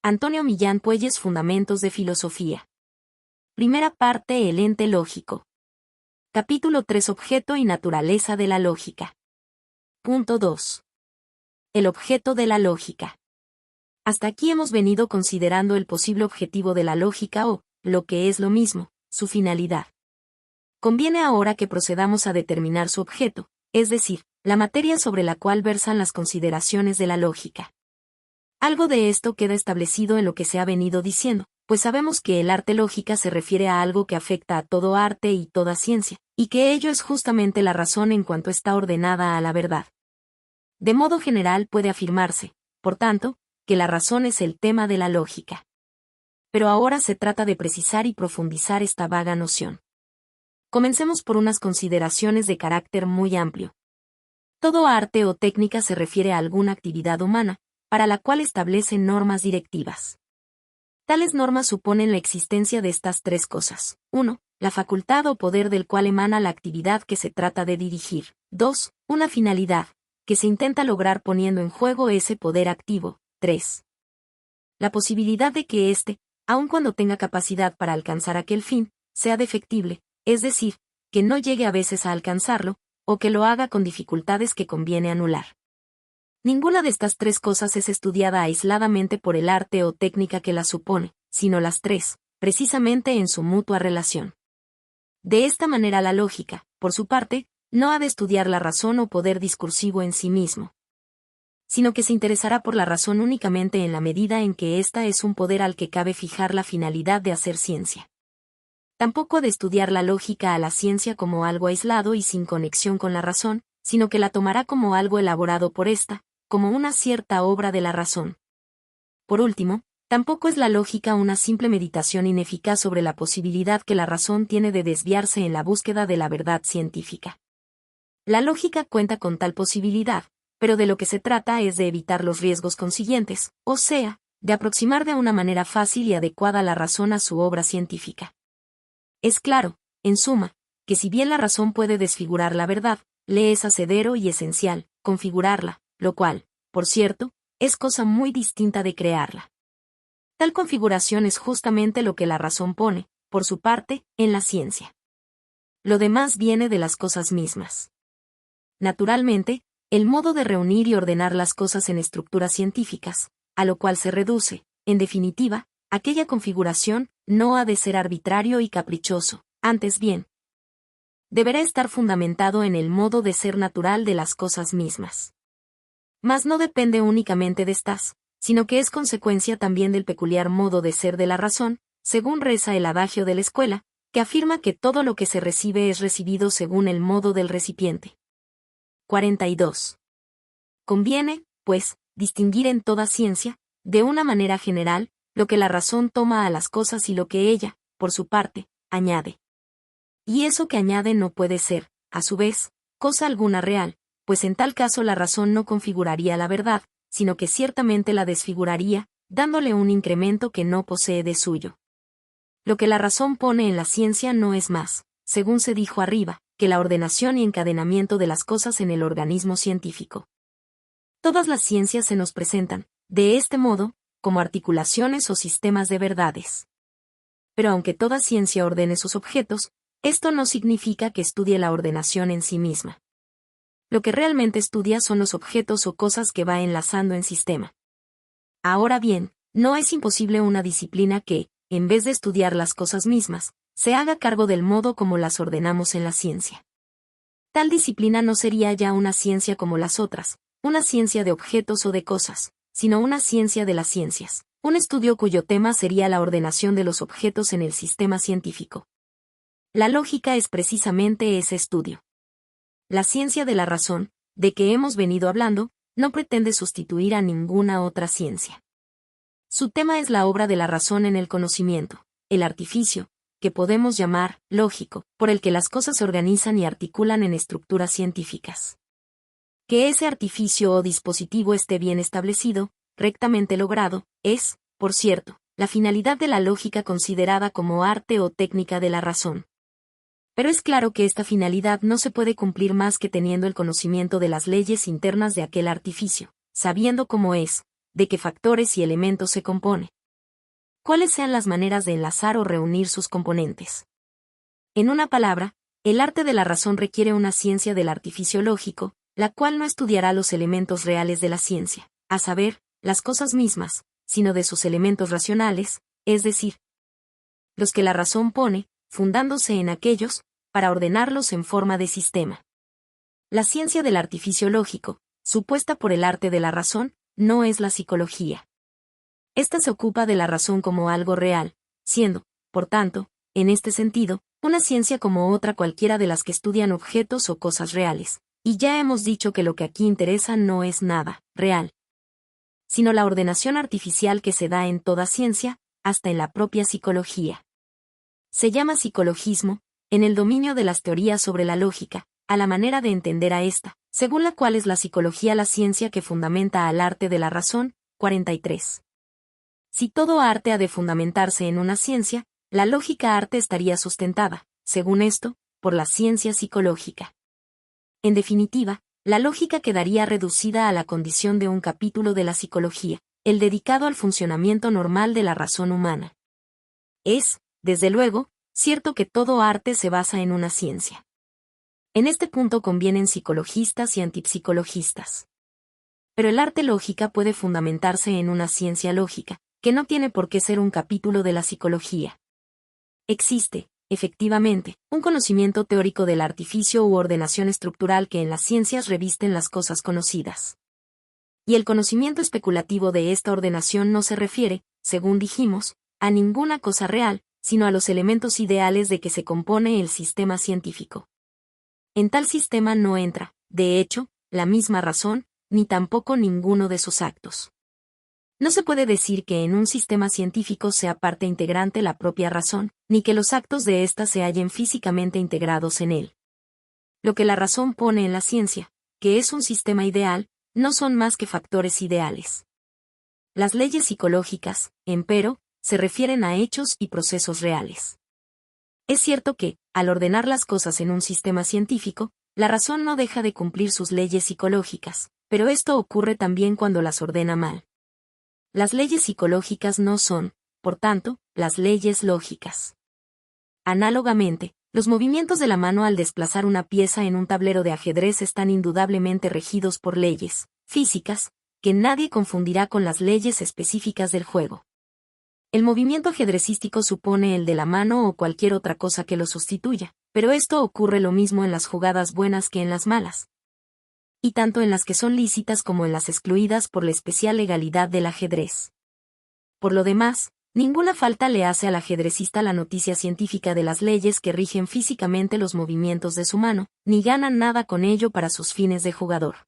Antonio Millán Puelles, Fundamentos de Filosofía. Primera parte: el ente lógico. Capítulo 3: Objeto y naturaleza de la lógica. Punto 2. El objeto de la lógica. Hasta aquí hemos venido considerando el posible objetivo de la lógica o, lo que es lo mismo, su finalidad. Conviene ahora que procedamos a determinar su objeto, es decir, la materia sobre la cual versan las consideraciones de la lógica. Algo de esto queda establecido en lo que se ha venido diciendo, pues sabemos que el arte lógica se refiere a algo que afecta a todo arte y toda ciencia, y que ello es justamente la razón en cuanto está ordenada a la verdad. De modo general puede afirmarse, por tanto, que la razón es el tema de la lógica. Pero ahora se trata de precisar y profundizar esta vaga noción. Comencemos por unas consideraciones de carácter muy amplio. Todo arte o técnica se refiere a alguna actividad humana, para la cual establece normas directivas. Tales normas suponen la existencia de estas tres cosas. 1. La facultad o poder del cual emana la actividad que se trata de dirigir. 2. Una finalidad, que se intenta lograr poniendo en juego ese poder activo. 3. La posibilidad de que éste, aun cuando tenga capacidad para alcanzar aquel fin, sea defectible, es decir, que no llegue a veces a alcanzarlo, o que lo haga con dificultades que conviene anular. Ninguna de estas tres cosas es estudiada aisladamente por el arte o técnica que las supone, sino las tres, precisamente en su mutua relación. De esta manera la lógica, por su parte, no ha de estudiar la razón o poder discursivo en sí mismo, sino que se interesará por la razón únicamente en la medida en que ésta es un poder al que cabe fijar la finalidad de hacer ciencia. Tampoco ha de estudiar la lógica a la ciencia como algo aislado y sin conexión con la razón, sino que la tomará como algo elaborado por ésta, como una cierta obra de la razón. Por último, tampoco es la lógica una simple meditación ineficaz sobre la posibilidad que la razón tiene de desviarse en la búsqueda de la verdad científica. La lógica cuenta con tal posibilidad, pero de lo que se trata es de evitar los riesgos consiguientes, o sea, de aproximar de una manera fácil y adecuada la razón a su obra científica. Es claro, en suma, que si bien la razón puede desfigurar la verdad, le es hacedero y esencial configurarla, lo cual, por cierto, es cosa muy distinta de crearla. Tal configuración es justamente lo que la razón pone, por su parte, en la ciencia. Lo demás viene de las cosas mismas. Naturalmente, el modo de reunir y ordenar las cosas en estructuras científicas, a lo cual se reduce, en definitiva, aquella configuración, no ha de ser arbitrario y caprichoso, antes bien, deberá estar fundamentado en el modo de ser natural de las cosas mismas. Mas no depende únicamente de estas, sino que es consecuencia también del peculiar modo de ser de la razón, según reza el adagio de la escuela, que afirma que todo lo que se recibe es recibido según el modo del recipiente. 42. Conviene, pues, distinguir en toda ciencia, de una manera general, lo que la razón toma a las cosas y lo que ella, por su parte, añade. Y eso que añade no puede ser, a su vez, cosa alguna real, pues en tal caso la razón no configuraría la verdad, sino que ciertamente la desfiguraría, dándole un incremento que no posee de suyo. Lo que la razón pone en la ciencia no es más, según se dijo arriba, que la ordenación y encadenamiento de las cosas en el organismo científico. Todas las ciencias se nos presentan, de este modo, como articulaciones o sistemas de verdades. Pero aunque toda ciencia ordene sus objetos, esto no significa que estudie la ordenación en sí misma. Lo que realmente estudia son los objetos o cosas que va enlazando en sistema. Ahora bien, no es imposible una disciplina que, en vez de estudiar las cosas mismas, se haga cargo del modo como las ordenamos en la ciencia. Tal disciplina no sería ya una ciencia como las otras, una ciencia de objetos o de cosas, sino una ciencia de las ciencias, un estudio cuyo tema sería la ordenación de los objetos en el sistema científico. La lógica es precisamente ese estudio. La ciencia de la razón, de que hemos venido hablando, no pretende sustituir a ninguna otra ciencia. Su tema es la obra de la razón en el conocimiento, el artificio, que podemos llamar lógico, por el que las cosas se organizan y articulan en estructuras científicas. Que ese artificio o dispositivo esté bien establecido, rectamente logrado, es, por cierto, la finalidad de la lógica considerada como arte o técnica de la razón. Pero es claro que esta finalidad no se puede cumplir más que teniendo el conocimiento de las leyes internas de aquel artificio, sabiendo cómo es, de qué factores y elementos se compone. Cuáles sean las maneras de enlazar o reunir sus componentes. En una palabra, el arte de la razón requiere una ciencia del artificio lógico, la cual no estudiará los elementos reales de la ciencia, a saber, las cosas mismas, sino de sus elementos racionales, es decir, los que la razón pone, fundándose en aquellos, para ordenarlos en forma de sistema. La ciencia del artificio lógico, supuesta por el arte de la razón, no es la psicología. Esta se ocupa de la razón como algo real, siendo, por tanto, en este sentido, una ciencia como otra cualquiera de las que estudian objetos o cosas reales, y ya hemos dicho que lo que aquí interesa no es nada real, sino la ordenación artificial que se da en toda ciencia, hasta en la propia psicología. Se llama psicologismo, en el dominio de las teorías sobre la lógica, a la manera de entender a esta, según la cual es la psicología la ciencia que fundamenta al arte de la razón. 43. Si todo arte ha de fundamentarse en una ciencia, la lógica arte estaría sustentada, según esto, por la ciencia psicológica. En definitiva, la lógica quedaría reducida a la condición de un capítulo de la psicología, el dedicado al funcionamiento normal de la razón humana. Es, desde luego, cierto que todo arte se basa en una ciencia. En este punto convienen psicologistas y antipsicologistas. Pero el arte lógica puede fundamentarse en una ciencia lógica, que no tiene por qué ser un capítulo de la psicología. Existe, efectivamente, un conocimiento teórico del artificio u ordenación estructural que en las ciencias revisten las cosas conocidas. Y el conocimiento especulativo de esta ordenación no se refiere, según dijimos, a ninguna cosa real, sino a los elementos ideales de que se compone el sistema científico. En tal sistema no entra, de hecho, la misma razón, ni tampoco ninguno de sus actos. No se puede decir que en un sistema científico sea parte integrante la propia razón, ni que los actos de ésta se hallen físicamente integrados en él. Lo que la razón pone en la ciencia, que es un sistema ideal, no son más que factores ideales. Las leyes psicológicas, empero, se refieren a hechos y procesos reales. Es cierto que, al ordenar las cosas en un sistema científico, la razón no deja de cumplir sus leyes psicológicas, pero esto ocurre también cuando las ordena mal. Las leyes psicológicas no son, por tanto, las leyes lógicas. Análogamente, los movimientos de la mano al desplazar una pieza en un tablero de ajedrez están indudablemente regidos por leyes físicas, que nadie confundirá con las leyes específicas del juego. El movimiento ajedrecístico supone el de la mano o cualquier otra cosa que lo sustituya, pero esto ocurre lo mismo en las jugadas buenas que en las malas, y tanto en las que son lícitas como en las excluidas por la especial legalidad del ajedrez. Por lo demás, ninguna falta le hace al ajedrecista la noticia científica de las leyes que rigen físicamente los movimientos de su mano, ni ganan nada con ello para sus fines de jugador.